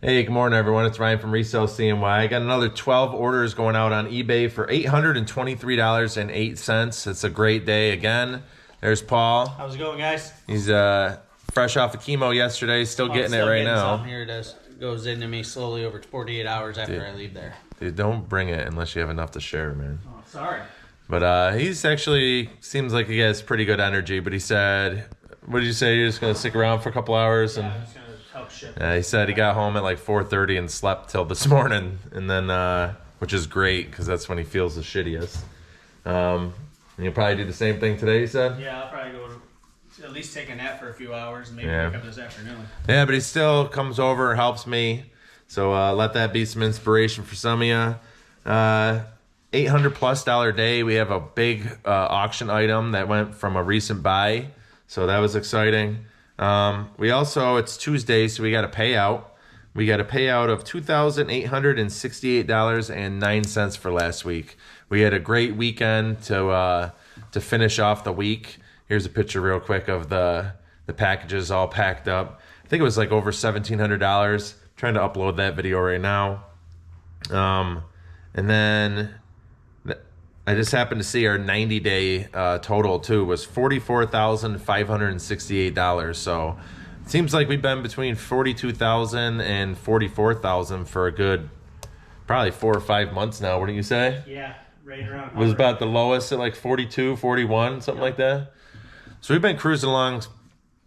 Hey, good morning, everyone. It's Ryan from Resale CNY. I got another 12 orders going out on eBay for $823.08. It's a great day again. There's Paul. How's it going, guys? He's fresh off of chemo yesterday, still getting it right now. Here it is. Goes into me slowly over 48 hours after I leave there. Dude, don't bring it unless you have enough to share, man. Oh, sorry. But he's actually seems like he has pretty good energy. But he said, "What did you say? You're just gonna stick around for a couple hours?" Yeah, And I'm just gonna help ship. he said he got home at like 4:30 and slept till this morning, and then which is great because that's when he feels the shittiest. And you'll probably do the same thing today. He said. Yeah, I'll probably go to at least take a nap for a few hours and maybe wake up this afternoon. Yeah, but he still comes over and helps me. So let that be some inspiration for some of you. $800+ day. We have a big auction item that went from a recent buy. So that was exciting. We also, it's Tuesday, so we got a payout. We got a payout of $2,868.09 for last week. We had a great weekend to finish off the week. Here's a picture real quick of the packages all packed up. I think it was like over $1,700. Trying to upload that video right now. And then I just happened to see our 90-day total too was $44,568. So it seems like we've been between $42,000 and $44,000 for a good probably 4 or 5 months now. What do you say? Yeah, right around. It was about the lowest at like 42, 41, something like that. So we've been cruising along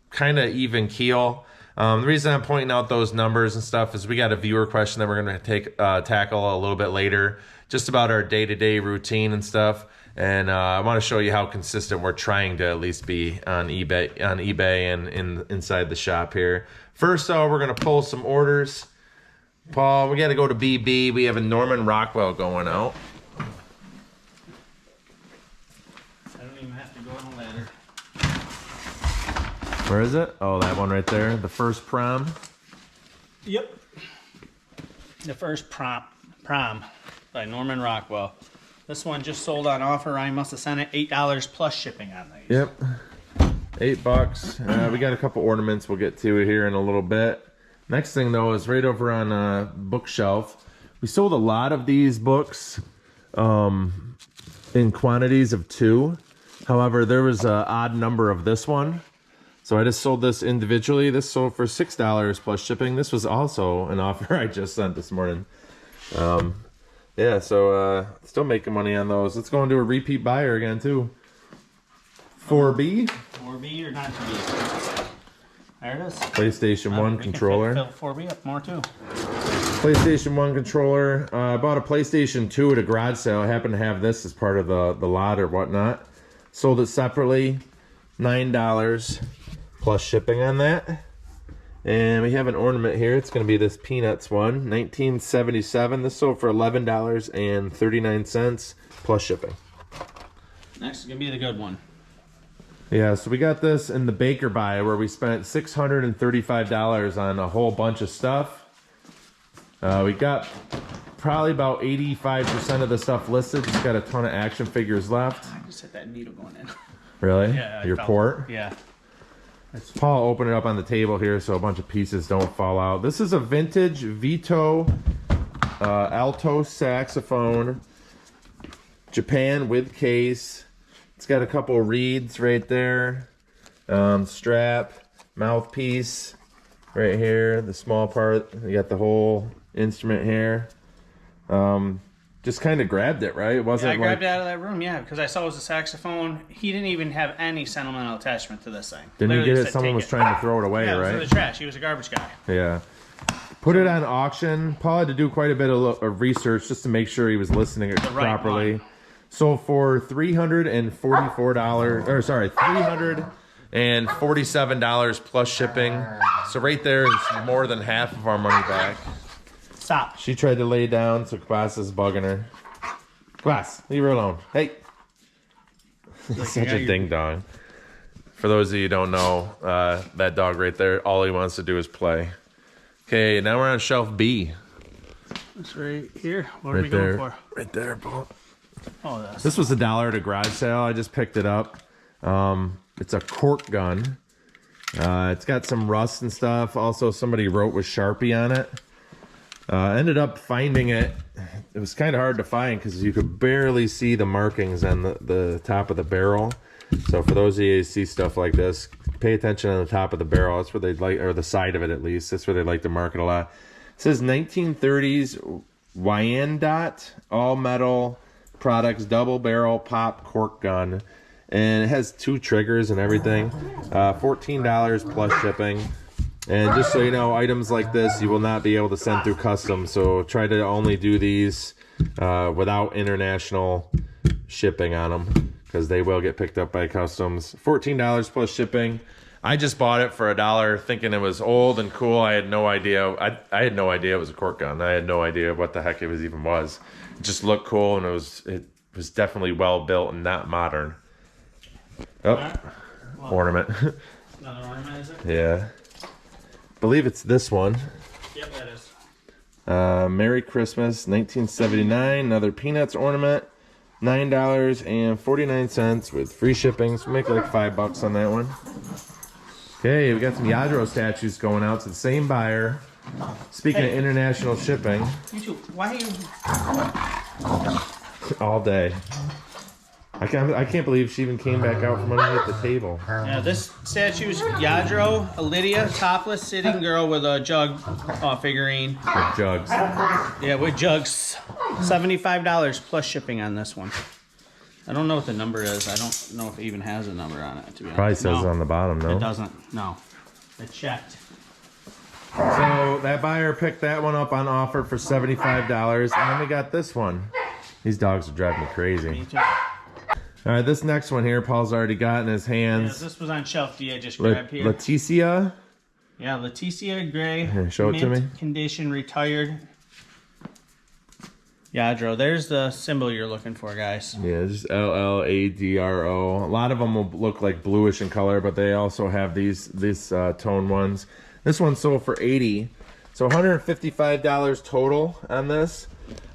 kind of even keel. The reason I'm pointing out those numbers and stuff is we got a viewer question that we're going to tackle a little bit later, just about our day-to-day routine and stuff. And I want to show you how consistent we're trying to at least be on eBay and inside the shop here. First, we're going to pull some orders. Paul, we got to go to BB. We have a Norman Rockwell going out. I don't even have to go on a ladder. Where is it? Oh, that one right there. The first prom. Yep. The first prom by Norman Rockwell. This one just sold on offer. Ryan must have sent it $8 plus shipping on these. Yep. $8. We got a couple ornaments we'll get to here in a little bit. Next thing though is right over on bookshelf. We sold a lot of these books in quantities of 2. However, there was an odd number of this one. So I just sold this individually. This sold for $6 plus shipping. This was also an offer I just sent this morning. Yeah, so still making money on those. Let's go into a repeat buyer again too. 4B. 4B or not 2B? There it is. PlayStation 1 controller. Fill 4B up more too. PlayStation 1 controller. I bought a PlayStation 2 at a garage sale. I happen to have this as part of the lot or whatnot. Sold it separately. $9 plus shipping on that. And we have an ornament here. It's going to be this Peanuts one, 1977. This sold for $11.39 plus shipping. Next is going to be the good one. Yeah, so we got this in the Baker buy where we spent $635 on a whole bunch of stuff. We got probably about 85% of the stuff listed. Just got a ton of action figures left. I just hit that needle going in. Really? Yeah. Your port? Yeah. Paul opened it up on the table here so a bunch of pieces don't fall out. This is a vintage Vito alto saxophone, Japan with case. It's got a couple reeds right there, strap, mouthpiece right here, the small part. You got the whole instrument here. Just kind of grabbed it, right? It wasn't I grabbed it out of that room, because I saw it was a saxophone. He didn't even have any sentimental attachment to this thing. Didn't you get it? Said, Someone was trying to throw it away, yeah, right? it was in the trash. He was a garbage guy. Yeah. Put it on auction. Paul had to do quite a bit of research just to make sure he was listening properly. Right. So for $344, or sorry, $347 plus shipping. So right there is more than half of our money back. Stop. She tried to lay down, so Glass is bugging her. Glass, leave her alone. Hey. Such a ding dong. For those of you who don't know, that dog right there, all he wants to do is play. Okay, now we're on shelf B. It's right here. What are we going for? Right there, Paul. Oh, that's... This was $1 at a garage sale. I just picked it up. It's a cork gun. It's got some rust and stuff. Also, somebody wrote with Sharpie on it. Ended up finding it. It was kind of hard to find because you could barely see the markings on the top of the barrel. So for those of you who see stuff like this, pay attention on the top of the barrel. That's where they like, or the side of it at least. That's where they like to mark it a lot. It says 1930s Wyandotte all metal products, double barrel pop cork gun, and it has 2 triggers and everything. $14 plus shipping. And just so you know, items like this you will not be able to send through customs, so try to only do these without international shipping on them, because they will get picked up by customs. $14 plus shipping. I just bought it for $1 thinking it was old and cool. I had no idea. I had no idea it was a cork gun. I had no idea what the heck it was. It just looked cool, and it was definitely well built and not modern. Oh, ornament. Another ornament, is it? Yeah. Believe it's this one. Yep, that is. Merry Christmas 1979, another Peanuts ornament, $9.49 with free shipping, so make like $5 on that one. Okay, we got some Yadro statues going out to the same buyer. Speaking of international shipping, You two, why are you... all day. I can't believe she even came back out from underneath the table. Yeah, this statue is Yadro, a Lydia, topless sitting girl with a jug figurine. With jugs. Yeah, with jugs. $75 plus shipping on this one. I don't know what the number is. I don't know if it even has a number on it, to be honest. Probably says No, on the bottom, no? It doesn't. No. It checked. So that buyer picked that one up on offer for $75, and then we got this one. These dogs are driving me crazy. Me too. All right, this next one here, Paul's already got in his Yeah, hands. this was on shelf D. I just grabbed here. Leticia. Yeah, Leticia Gray. Here, show it to me. Condition, retired. Yadro. There's the symbol you're looking for, guys. Yeah, just LLADRO. A lot of them will look like bluish in color, but they also have these tone ones. This one sold for $80, so $155 total on this.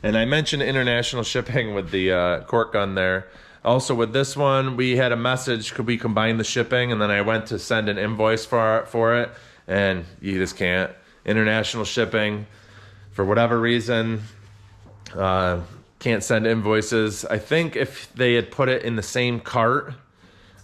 And I mentioned international shipping with the cork gun there. Also with this one, we had a message, could we combine the shipping? And then I went to send an invoice for it, and you just can't. International shipping, for whatever reason, can't send invoices. I think if they had put it in the same cart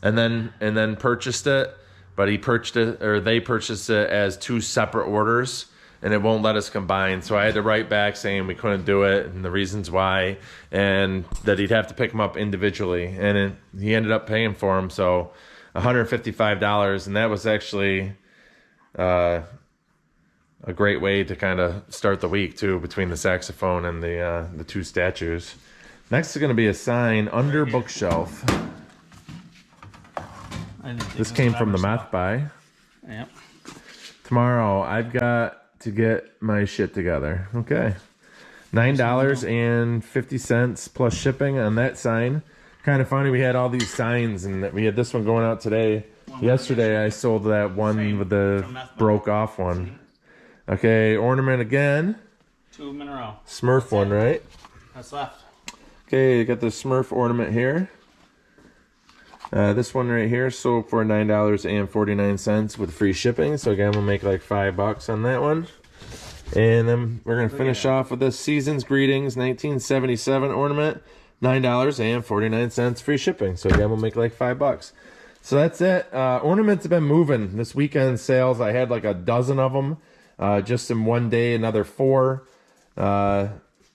and then purchased it, but they purchased it as 2 separate orders, and it won't let us combine. So I had to write back saying we couldn't do it and the reasons why, and that he'd have to pick them up individually. And he ended up paying for them, so $155, and that was actually a great way to kind of start the week too, between the saxophone and the 2 statues. Next is going to be a sign under bookshelf. This came from the Math Buy. Yep. Tomorrow I've got to get my shit together. Okay. $9.50 plus shipping on that sign. Kind of funny, we had all these signs, and we had this one going out today. Yesterday I sold that one with the broke off one. Okay, ornament again. 2 in a row. Smurf one, right? That's left. Okay, you got the Smurf ornament here. This one right here sold for $9.49 with free shipping. So again, we'll make like $5 on that one. And then we're gonna finish off with this Season's Greetings 1977 ornament, $9.49 free shipping. So again, we'll make like $5. So that's it. Ornaments have been moving this weekend. Sales, I had like a dozen of them just in one day. Another 4.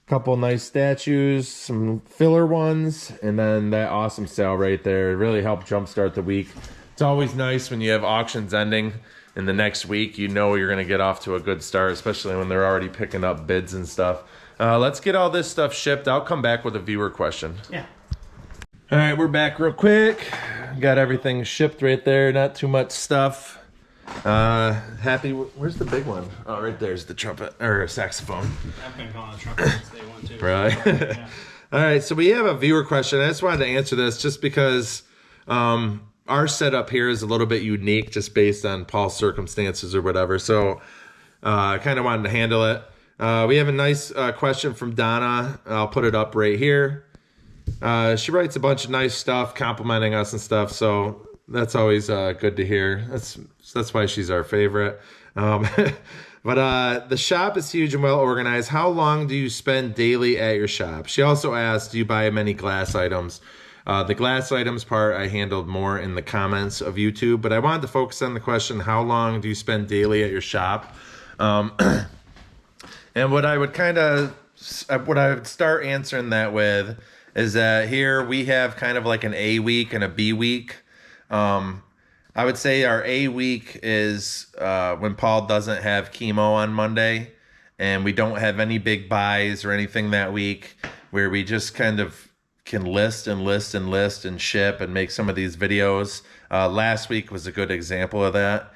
Couple nice statues, some filler ones, and then that awesome sale right there. It really helped jumpstart the week. It's always nice when you have auctions ending in the next week. You know you're going to get off to a good start, especially when they're already picking up bids and stuff. Let's get all this stuff shipped. I'll come back with a viewer question. Yeah. All right, we're back real quick. Got everything shipped right there. Not too much stuff. Happy. Where's the big one? Oh, right there's the trumpet or saxophone. I've been calling a trumpet since day one too. Right. Yeah. All right, so we have a viewer question. I just wanted to answer this just because our setup here is a little bit unique, just based on Paul's circumstances or whatever. So I kind of wanted to handle it. We have a nice question from Donna. I'll put it up right here. She writes a bunch of nice stuff, complimenting us and stuff. So that's always good to hear. That's why she's our favorite. But the shop is huge and well organized. How long do you spend daily at your shop? She also asked, do you buy many glass items? The glass items part I handled more in the comments of YouTube, but I wanted to focus on the question, how long do you spend daily at your shop? And what I would start answering that with is that here we have kind of like an A week and a B week. I would say our A week is when Paul doesn't have chemo on Monday and we don't have any big buys or anything that week, where we just kind of can list and ship and make some of these videos. Last week was a good example of that.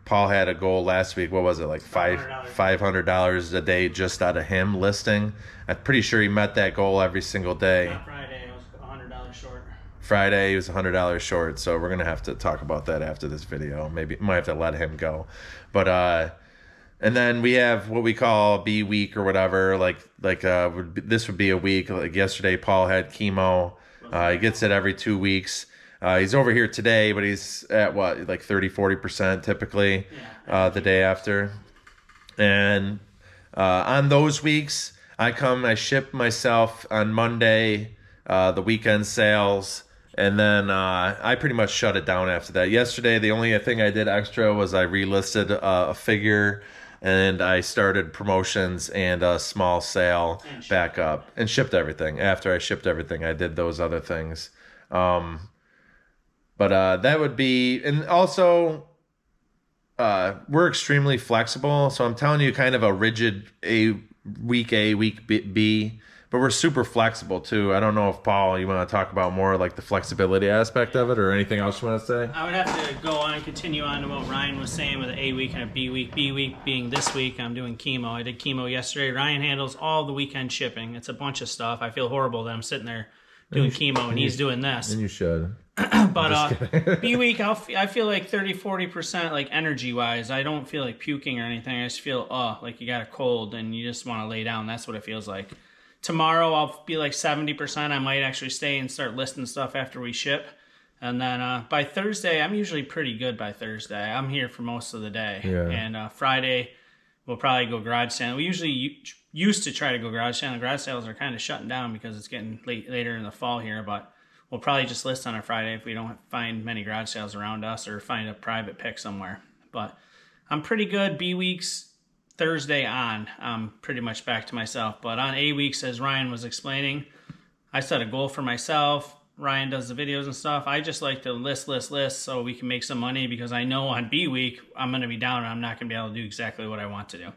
Paul had a goal last week. What was it, like $500 a day just out of him listing? I'm pretty sure he met that goal every single day. Not Friday, I was $100 short. Friday, he was $100 short, so we're gonna have to talk about that after this video. Maybe might have to let him go, but and then we have what we call B week or whatever. This would be a week. Like yesterday, Paul had chemo. He gets it every 2 weeks. He's over here today, but he's at what, like 30-40% typically the day after. And on those weeks, I ship myself on Monday, the weekend sales, and then I pretty much shut it down after that. Yesterday, the only thing I did extra was I relisted a figure, and I started promotions and a small sale back up and shipped everything. After I shipped everything, I did those other things. But that would be, and also we're extremely flexible. So I'm telling you kind of a rigid week A, week B, but we're super flexible too. I don't know if, Paul, you want to talk about more like the flexibility aspect of it or anything else you want to say? I would have to go on and continue on to what Ryan was saying with an A week and a B week. B week being this week, I'm doing chemo. I did chemo yesterday. Ryan handles all the weekend shipping. It's a bunch of stuff. I feel horrible that I'm sitting there doing chemo and he's doing this. And you should. But B week, I feel like 30-40% like energy wise. I don't feel like puking or anything. I just feel like you got a cold and you just want to lay down. That's what it feels like. Tomorrow I'll be like 70%. I might actually stay and start listing stuff after we ship. And then by Thursday, I'm usually pretty good by Thursday. I'm here for most of the day. Yeah. And Friday, we'll probably go garage sale. We usually used to try to go garage sale. The garage sales are kind of shutting down because it's getting later in the fall here. But we'll probably just list on a Friday if we don't find many garage sales around us or find a private pick somewhere. But I'm pretty good B weeks. Thursday on, I'm pretty much back to myself. But on A weeks, as Ryan was explaining, I set a goal for myself. Ryan does the videos and stuff. I just like to list so we can make some money, because I know on B week I'm going to be down and I'm not going to be able to do exactly what I want to do.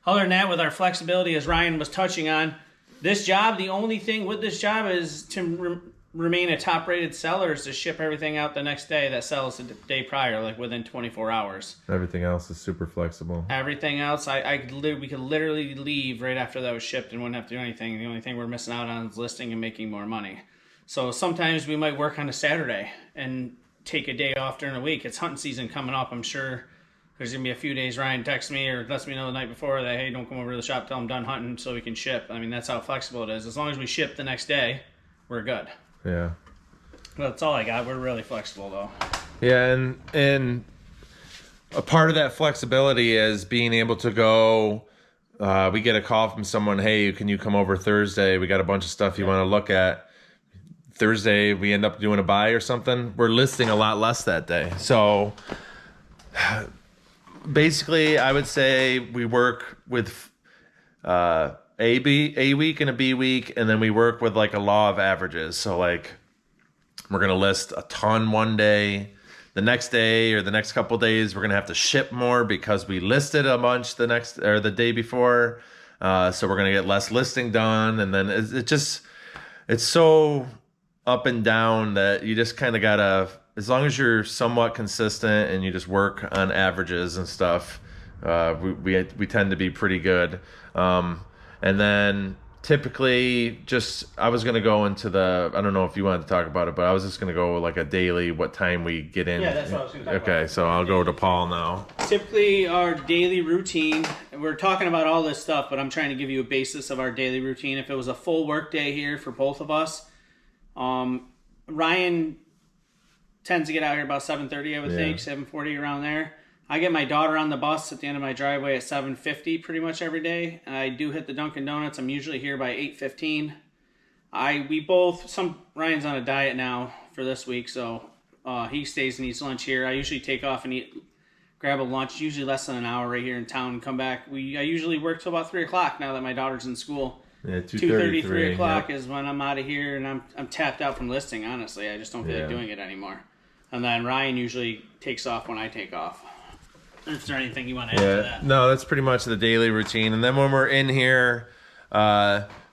Other than that, with our flexibility, as Ryan was touching on, this job, the only thing with this job is to remain a top-rated seller, is to ship everything out the next day that sells the day prior, like within 24 hours. Everything else is super flexible. Everything else, we could literally leave right after that was shipped and wouldn't have to do anything. The only thing we're missing out on is listing and making more money. So sometimes we might work on a Saturday and take a day off during the week. It's hunting season coming up. I'm sure there's going to be a few days Ryan texts me or lets me know the night before that, hey, don't come over to the shop till I'm done hunting so we can ship. I mean, that's how flexible it is. As long as we ship the next day, we're good. Yeah. Well, that's all I got. We're really flexible, though. Yeah, and a part of that flexibility is being able to go, we get a call from someone, hey, can you come over Thursday? We got a bunch of stuff you want to look at. Thursday, we end up doing a buy or something. We're listing a lot less that day. So basically, I would say we work with a week and a B week, and then we work with like a law of averages. So like we're going to list a ton one day. The next day or the next couple days, we're going to have to ship more because we listed a bunch the day before. So we're going to get less listing done. And then it's so up and down that you just kind of got to, as long as you're somewhat consistent and you just work on averages and stuff, we tend to be pretty good. And then typically I was going to go into I don't know if you wanted to talk about it, but I was just going to go like a daily, what time we get in. Yeah, that's what I was going to talk about. Okay, so I'll go to Paul now. Typically our daily routine, and we're talking about all this stuff, but I'm trying to give you a basis of our daily routine. If it was a full work day here for both of us, Ryan tends to get out here about 7:30, I would think, 7:40 around there. I get my daughter on the bus at the end of my driveway at 7:50 pretty much every day. And I do hit the Dunkin' Donuts. I'm usually here by 8:15. Ryan's on a diet now for this week, so he stays and eats lunch here. I usually take off and grab a lunch, usually less than an hour right here in town, and come back. I usually work till about 3 o'clock now that my daughter's in school. Yeah, 2:30, 3 o'clock is when I'm out of here, and I'm tapped out from listing, honestly. I just don't feel like doing it anymore. And then Ryan usually takes off when I take off. Is there anything you want to add to that? No, that's pretty much the daily routine. And then when we're in here,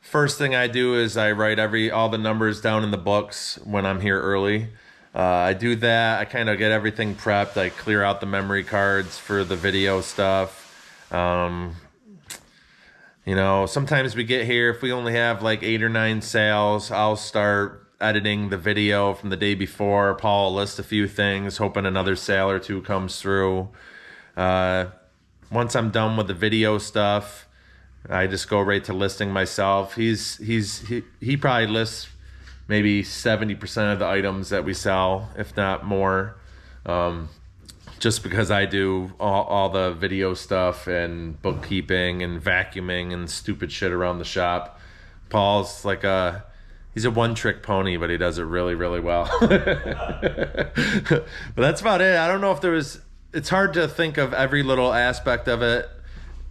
first thing I do is I write all the numbers down in the books when I'm here early. I do that. I kind of get everything prepped. I clear out the memory cards for the video stuff. You know, sometimes we get here, if we only have like 8 or 9 sales, I'll start editing the video from the day before. Paul will list a few things, hoping another sale or two comes through. Once I'm done with the video stuff, I just go right to listing myself. He probably lists maybe 70% of the items that we sell, if not more. Just because I do all the video stuff and bookkeeping and vacuuming and stupid shit around the shop. Paul's like he's a one-trick pony, but he does it really, really well. But that's about it. I don't know if it's hard to think of every little aspect of it,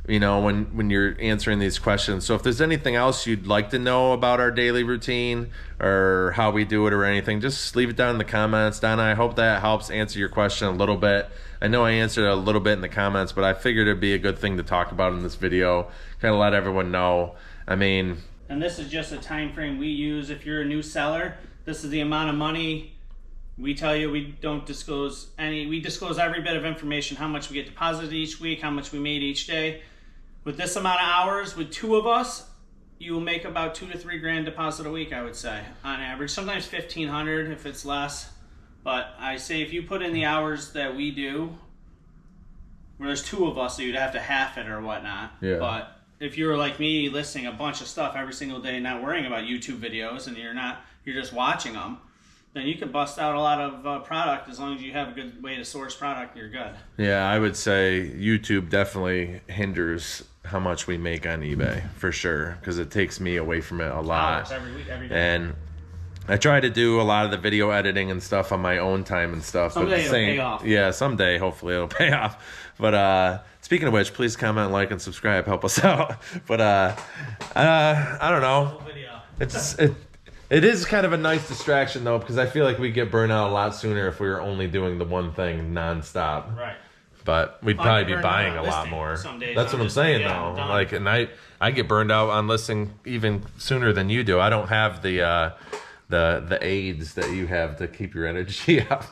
you know, when you're answering these questions. So if there's anything else you'd like to know about our daily routine or how we do it or anything, just leave it down in the comments. Donna, I hope that helps answer your question a little bit. I know I answered it a little bit in the comments, but I figured it'd be a good thing to talk about in this video, kind of let everyone know. I mean... And this is just a time frame we use. If you're a new seller, this is the amount of money we tell you. We don't disclose we disclose every bit of information, how much we get deposited each week, how much we made each day. With this amount of hours, with 2 of us, you will make about $2 to $3 grand deposit a week, I would say, on average. Sometimes $1,500 if it's less. But I say if you put in the hours that we do, where there's 2 of us, so you'd have to half it or whatnot. Yeah. But if you're like me, listing a bunch of stuff every single day, not worrying about YouTube videos, and you're just watching them, then you can bust out a lot of product. As long as you have a good way to source product, you're good. Yeah, I would say YouTube definitely hinders how much we make on eBay, for sure, because it takes me away from it a lot. Hours every week, every day. And I try to do a lot of the video editing and stuff on my own time and stuff. Someday it'll pay off. Yeah, someday, hopefully it'll pay off. But speaking of which, please comment, like, and subscribe. Help us out. But I don't know. It is kind of a nice distraction, though, because I feel like we get burned out a lot sooner if we were only doing the one thing nonstop. Right. But we'd probably be buying a lot more. That's what I'm saying, though. Like, and I get burned out on listing even sooner than you do. I don't have the aids that you have to keep your energy up.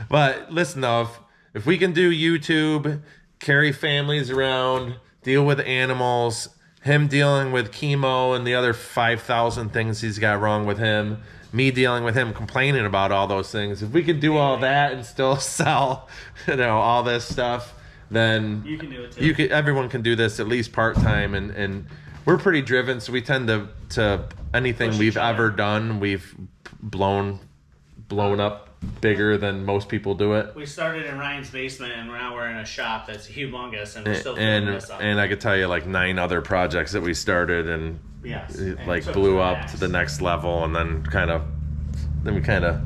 But listen, though, if we can do YouTube, carry families around, deal with animals, him dealing with chemo and the other 5,000 things he's got wrong with him, me dealing with him complaining about all those things, if we can do all that and still sell, all this stuff, then you can do it too. Everyone can do this at least part-time, and we're pretty driven, so we tend to anything we've ever done, we've blown up bigger than most people do it. We started in Ryan's basement, and now we're in a shop that's humongous, and we're still filling this up. And I could tell you like 9 other projects that we started and blew up to the next level, and then we kind of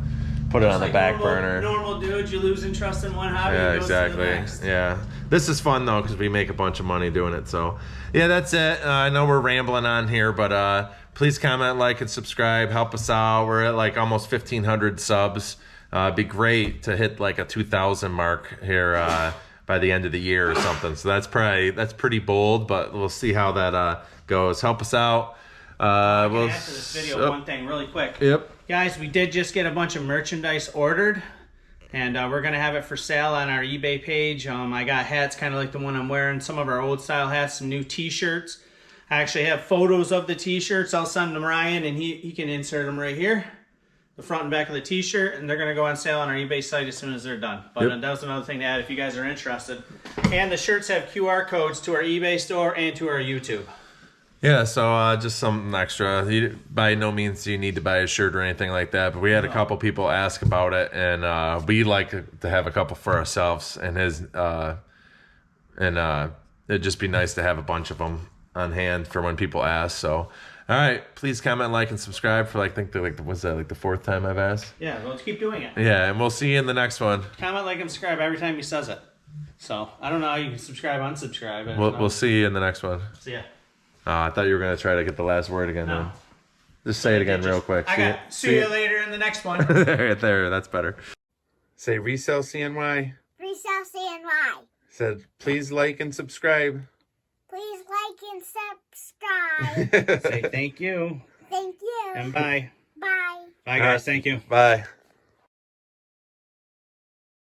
put it on the back burner. Normal dude, you lose interest in one hobby. Yeah, goes exactly. To the next. Yeah, this is fun though because we make a bunch of money doing it. So yeah, that's it. I know we're rambling on here, but please comment, like, and subscribe. Help us out. We're at like almost 1,500 subs. It'd be great to hit like a 2,000 mark here by the end of the year or something. So that's pretty bold, but we'll see how that goes. Help us out. We'll add to this video one thing really quick. Yep. Guys, we did just get a bunch of merchandise ordered, and we're going to have it for sale on our eBay page. I got hats kind of like the one I'm wearing, some of our old style hats, some new t-shirts. I actually have photos of the t-shirts. I'll send them to Ryan, and he can insert them right here. The front and back of the t-shirt, and they're going to go on sale on our eBay site as soon as they're done. But that was another thing to add if you guys are interested. And the shirts have QR codes to our eBay store and to our YouTube. Yeah, so just something extra. By no means do you need to buy a shirt or anything like that, but we had a couple people ask about it, and we like to have a couple for ourselves. And it'd just be nice to have a bunch of them on hand for when people ask. So, all right, please comment, like, and subscribe for was that like the fourth time I've asked? Yeah, well, let's keep doing it. Yeah, and we'll see you in the next one. Comment, like, and subscribe every time he says it. So I don't know how you can subscribe, unsubscribe. We'll see you in the next one. See ya. I thought you were gonna try to get the last word again. No. Then. Just say it again real quick. See you later in the next one. there, that's better. Say resell CNY. Resell CNY. Said please like and subscribe. Please like and subscribe. Say thank you. Thank you. And bye. Bye. Bye, guys. Thank you. Bye.